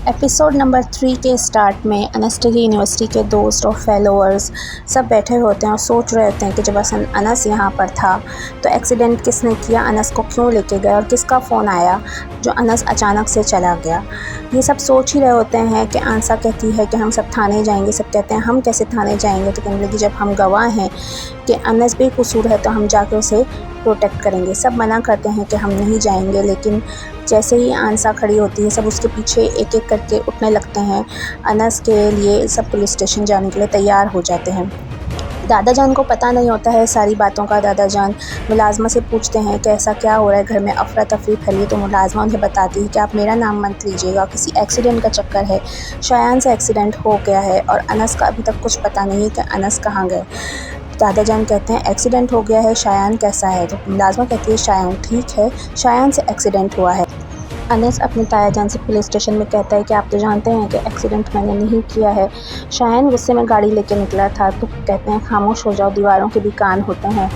Episode number 3 के start में unsteady university के दोस्त और फेलोअर्स सब बैठे होते हैं और सोच रहे होते हैं कि जब अनस यहाँ पर था तो एक्सीडेंट किसने किया, अनस को क्यों लेके गया और किसका फ़ोन आया जो अनस अचानक से चला गया। ये सब सोच ही रहे होते हैं कि आंसा कहती है कि हम सब थाने जाएंगे। सब कहते हैं हम कैसे थाने जाएंगे, तो कहने लगी जब हम गवाह हैं कि अनस बेकसूर है तो हम जाके उसे प्रोटेक्ट करेंगे। सब मना करते हैं कि हम नहीं जाएंगे, लेकिन जैसे ही आंसा खड़ी होती है सब उसके पीछे एक एक करके उठने लगते हैं। अनस के लिए सब पुलिस स्टेशन जाने के लिए तैयार हो जाते हैं। दादा जान को पता नहीं होता है सारी बातों का। दादा जान मुलाजमा से पूछते हैं कि ऐसा क्या हो रहा है, घर में अफरा तफरी फैली। तो मुलाजमा उन्हें बताती है कि आप मेरा नाम मत लीजिएगा, किसी एक्सीडेंट का चक्कर है, शायान से एक्सीडेंट हो गया है और अनस का अभी तक कुछ पता नहीं है कि अनस कहाँ गए। दादा जान कहते हैं एक्सीडेंट हो गया है, शायान कैसा है। तो मुलाजमा कहती है शायान ठीक है, शायान से एक्सीडेंट हुआ है। अनस अपने ताया जान से पुलिस स्टेशन में कहता है कि आप तो जानते हैं कि एक्सीडेंट मैंने नहीं किया है, शायान गुस्से में गाड़ी लेके निकला था। तो कहते हैं खामोश हो जाओ, दीवारों के भी कान होते हैं।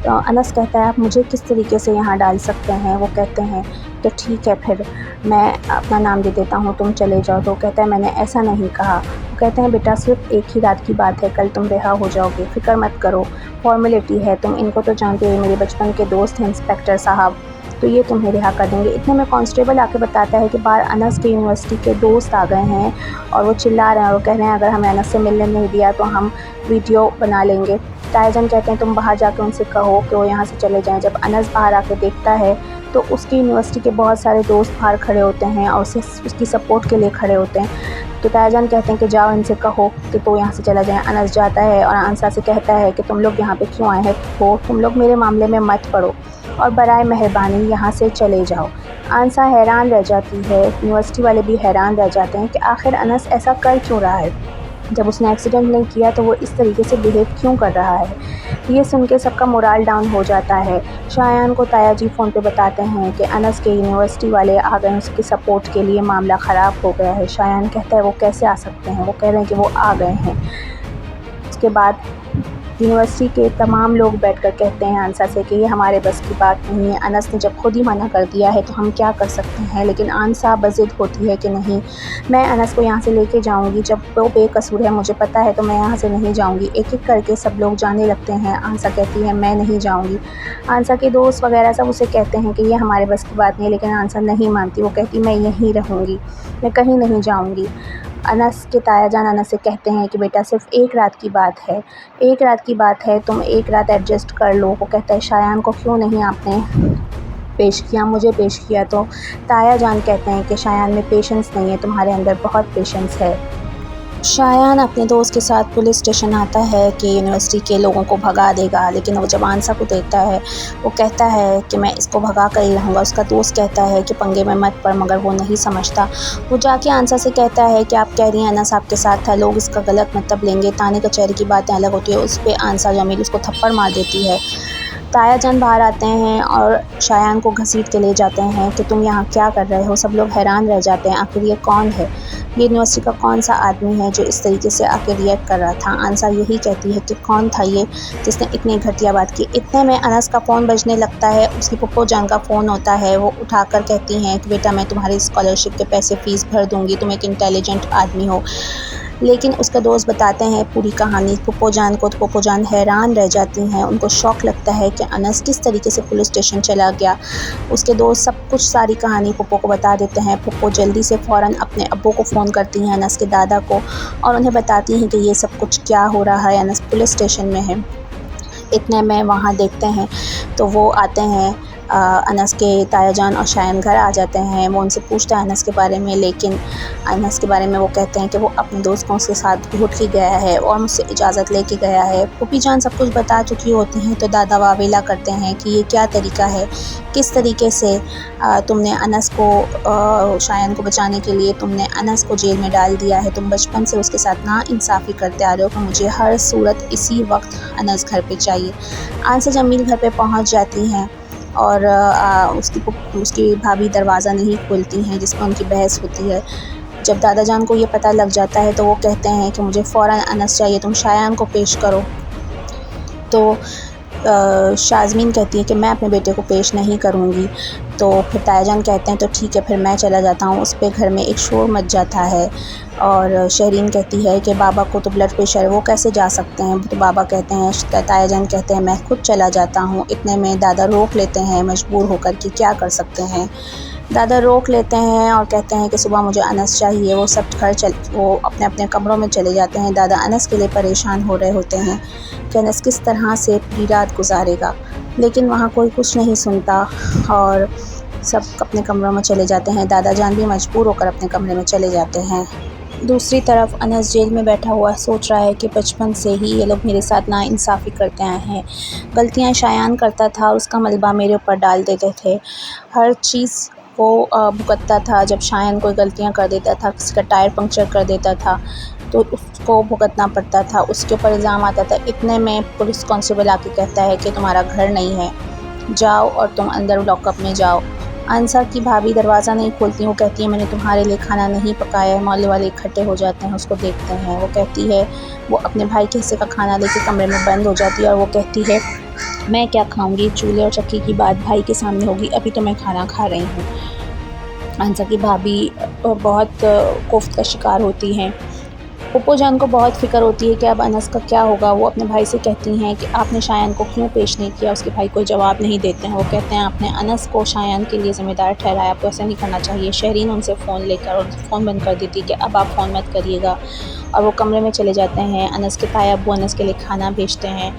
तो अनस कहता है आप मुझे किस तरीके से यहाँ डाल सकते हैं। वो कहते हैं तो ठीक है फिर मैं अपना नाम दे देता हूँ, तुम चले जाओ। तो कहता है मैंने ऐसा नहीं कहा। वो कहते हैं बेटा सिर्फ एक ही रात की बात है, कल तुम रिहा हो जाओगे, फ़िक्र मत करो, फॉर्मेलिटी है, तुम इनको तो जानते हो, मेरे बचपन के दोस्त हैं इंस्पेक्टर साहब, तो ये तुम्हें रिहा कर देंगे। इतने में कांस्टेबल आके बताता है कि बाहर अनस के यूनिवर्सिटी के दोस्त आ गए हैं और वो चिल्ला रहे हैं और कह रहे हैं अगर हमें अनस से मिलने नहीं दिया तो हम वीडियो बना लेंगे। तायाजान कहते हैं तुम बाहर जाकर उनसे कहो कि वो यहाँ से चले जाएं। जब अनस बाहर आके देखता है तो उसकी यूनिवर्सिटी के बहुत सारे दोस्त बाहर खड़े होते हैं और उसकी सपोर्ट के लिए खड़े होते हैं। तो तायाजान कहते हैं कि जाओ इनसे कहो कि तो यहाँ से चला जाए। अनस जाता है और आंसा से कहता है कि तुम लोग यहाँ पे क्यों आए हैं, हो तुम लोग मेरे मामले में मत पड़ो और बराए मेहरबानी यहाँ से चले जाओ। आंसा हैरान रह जाती है, यूनिवर्सिटी वाले भी हैरान रह जाते हैं कि आखिर अनस ऐसा कर क्यों रहा है, जब उसने एक्सीडेंट नहीं किया तो वो इस तरीके से बिहेव क्यों कर रहा है। ये सुन के सबका मोराल डाउन हो जाता है। शायान को ताया जी फ़ोन पे बताते हैं कि अनस के यूनिवर्सिटी वाले आ गए, उसकी सपोर्ट के लिए मामला ख़राब हो गया है। शायान कहता है वो कैसे आ सकते हैं, वो कह रहे हैं कि वो आ गए हैं। उसके बाद यूनिवर्सिटी के तमाम लोग बैठकर कहते हैं आंसा से कि ये हमारे बस की बात नहीं है, अनस ने जब खुद ही मना कर दिया है तो हम क्या कर सकते हैं। लेकिन आंसा बज़िद होती है कि नहीं, मैं अनस को यहाँ से लेके जाऊँगी, जब वो बेकसूर है मुझे पता है तो मैं यहाँ से नहीं जाऊँगी। एक एक करके सब लोग जाने लगते हैं। आंसा कहती है मैं नहीं जाऊँगी। आंसा के दोस्त वगैरह सब उसे कहते हैं कि ये हमारे बस की बात नहीं है, लेकिन आंसा नहीं मानती। वो कहती मैं यहीं रहूँगी, मैं कहीं नहीं जाऊँगी। अनस के ताया जान अनस से कहते हैं कि बेटा सिर्फ एक रात की बात है, एक रात की बात है, तुम एक रात एडजस्ट कर लो। वो कहता है शायान को क्यों नहीं आपने पेश किया, मुझे पेश किया। तो ताया जान कहते हैं कि शायान में पेशेंस नहीं है, तुम्हारे अंदर बहुत पेशेंस है। शायान अपने दोस्त के साथ पुलिस स्टेशन आता है कि यूनिवर्सिटी के लोगों को भगा देगा, लेकिन वो जब आंसा को देखता है वो कहता है कि मैं इसको भगा कर ही रहूँगा। उसका दोस्त कहता है कि पंगे में मत पड़, मगर वो नहीं समझता। वो जाके आंसा से कहता है कि आप कह रही हैं अनस आपके साथ था, लोग इसका गलत मतलब लेंगे, ताने कचहरी की बातें अलग होती है। उस पर आंसा जमील उसको थप्पड़ मार देती है। ताया जान बाहर आते हैं और शायान को घसीट के ले जाते हैं कि तुम यहाँ क्या कर रहे हो। सब लोग हैरान रह जाते हैं, आखिर ये कौन है, ये यूनिवर्सिटी का कौन सा आदमी है जो इस तरीके से आके रिएक्ट कर रहा था। आंसा यही कहती है कि कौन था ये जिसने इतनी घटिया बात की। इतने में अनस का फ़ोन बजने लगता है, उसकी पप्पो जान का फ़ोन होता है। वो उठाकर कहती हैं कि बेटा मैं तुम्हारी स्कॉलरशिप के पैसे फ़ीस भर दूँगी, तुम एक इंटेलिजेंट आदमी हो। लेकिन उसका दोस्त बताते हैं पूरी कहानी पप्पो जान को, तो पप्पो जान हैरान रह जाती हैं। उनको शौक़ लगता है कि अनस किस तरीके से पुलिस स्टेशन चला गया। उसके दोस्त सब कुछ सारी कहानी पप्पो को बता देते हैं। पप्पो जल्दी से फ़ौरन अपने अब्बू को फ़ोन करती हैं, अनस के दादा को, और उन्हें बताती हैं कि ये सब कुछ क्या हो रहा है, अनस पुलिस स्टेशन में है। इतने में वहाँ देखते हैं तो वो आते हैं, अनस के ताया जान और शायान घर आ जाते हैं। वो उनसे पूछता है अनस के बारे में, लेकिन अनस के बारे में वो कहते हैं कि वो अपने दोस्तों के साथ घुट के गया है और मुझसे इजाज़त लेके गया है। पुप्पी जान सब कुछ बता चुकी होती हैं तो दादा वावेला करते हैं कि ये क्या तरीका है, किस तरीके से तुमने अनस को शायान को बचाने के लिए तुमने अनस को जेल में डाल दिया है। तुम बचपन से उसके साथ नाइंसाफ़ी करते आ रहे हो कि मुझे हर सूरत इसी वक्त अनस घर पे चाहिए। आंसा जमील घर पे पहुंच जाती हैं और उसकी भाभी दरवाज़ा नहीं खोलती हैं, जिस पर उनकी बहस होती है। जब दादा जान को ये पता लग जाता है तो वो कहते हैं कि मुझे फ़ौरन अनस चाहिए, तुम शायान को पेश करो। तो शाज़मीन कहती है कि मैं अपने बेटे को पेश नहीं करूँगी। तो फिर तायाजान कहते हैं तो ठीक है फिर मैं चला जाता हूँ। उस पर घर में एक शोर मच जाता है और शहरीन कहती है कि बाबा को तो ब्लड प्रेशर है, वो कैसे जा सकते हैं। तो बाबा कहते हैं, तायाजान कहते हैं मैं खुद चला जाता हूँ। इतने में दादा रोक लेते हैं मजबूर होकर कि क्या कर सकते हैं। दादा रोक लेते हैं और कहते हैं कि सुबह मुझे अनस चाहिए। वो अपने अपने कमरों में चले जाते हैं। दादा अनस के लिए परेशान हो रहे होते हैं कि अनस किस तरह से पूरी रात गुजारेगा, लेकिन वहाँ कोई कुछ नहीं सुनता और सब अपने कमरों में चले जाते हैं। दादा जान भी मजबूर होकर अपने कमरे में चले जाते हैं। दूसरी तरफ अनस जेल में बैठा हुआ सोच रहा है कि बचपन से ही ये लोग मेरे साथ नाइंसाफ़ी करते आए हैं। गलतियाँ शायान करता था और उसका मलबा मेरे ऊपर डाल देते थे। हर चीज़ वो भुगतता था। जब शायान कोई गलतियाँ कर देता था, किसी का टायर पंक्चर कर देता था तो उसको भुगतना पड़ता था, उसके ऊपर इल्ज़ाम आता था। इतने में पुलिस कांस्टेबल आके कहता है कि तुम्हारा घर नहीं है, जाओ और तुम अंदर लॉकअप में जाओ। अनसा की भाभी दरवाज़ा नहीं खोलती, वो कहती है मैंने तुम्हारे लिए खाना नहीं पकाया है। मोहल्ले वाले इकट्ठे हो जाते हैं, उसको देखते हैं। वो कहती है, वो अपने भाई के हिस्से का खाना लेके कमरे में बंद हो जाती है और वो कहती है मैं क्या खाऊंगी, चूल्हे और चक्की की बात भाई के सामने होगी, अभी तो मैं खाना खा रही हूँ। अनसा की भाभी बहुत कोफ्त का शिकार होती हैं। पप्पू जान को बहुत फ़िक्र होती है कि अब अनस का क्या होगा। वो अपने भाई से कहती हैं कि आपने शायान को क्यों पेश नहीं किया। उसके भाई कोई जवाब नहीं देते हैं। वो कहते हैं आपने अनस को शायान के लिए ज़िम्मेदार ठहराया, आपको ऐसा नहीं करना चाहिए। शहरीन उनसे फ़ोन लेकर और फ़ोन बंद कर देती कि अब आप फ़ोन मत करिएगा, और वो कमरे में चले जाते हैं। अनस के ताया अब्बू अनस के लिए खाना भेजते हैं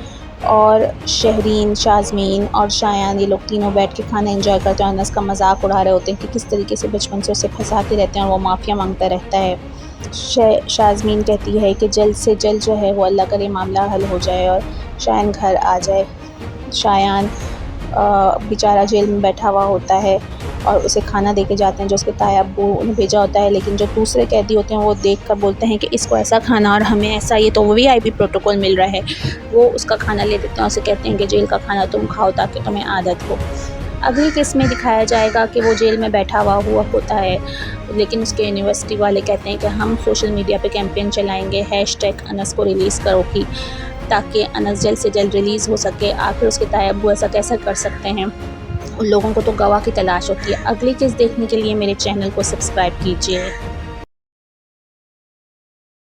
और शहरीन, शाज़मीन और शायान ये लोग तीनों बैठ के खाना एंजॉय करते हैं। अनस का मजाक उड़ा रहे होते हैं कि किस तरीके से बचपन से उसे फंसाते रहते हैं और वो माफ़िया मांगता रहता है। शाज़मीन कहती है कि जल्द से जल्द जो है वो अल्लाह करे मामला हल हो जाए और शायान घर आ जाए। शायान बेचारा जेल में बैठा हुआ होता है और उसे खाना दे के जाते हैं जो उसके ताया अब्बू उन्हें भेजा होता है, लेकिन जो दूसरे कैदी होते हैं वो देख कर बोलते हैं कि इसको ऐसा खाना और हमें ऐसा, ये तो VIP प्रोटोकॉल मिल रहा है। वो उसका खाना ले देते हैं, उसे कहते हैं कि जेल का खाना तुम खाओ ताकि तुम्हें आदत हो। अगली किस्त में दिखाया जाएगा कि वो जेल में बैठा हुआ होता है, लेकिन उसके यूनिवर्सिटी वाले कहते हैं कि हम सोशल मीडिया पे कैंपेन चलाएंगे #अनस को रिलीज़ करो की, ताकि अनस जल्द से जल्द रिलीज़ हो सके। आखिर उसके ताया अब्बू ऐसा कैसे कर सकते हैं, उन लोगों को तो गवाह की तलाश होती है। अगली किस्त देखने के लिए मेरे चैनल को सब्सक्राइब कीजिए।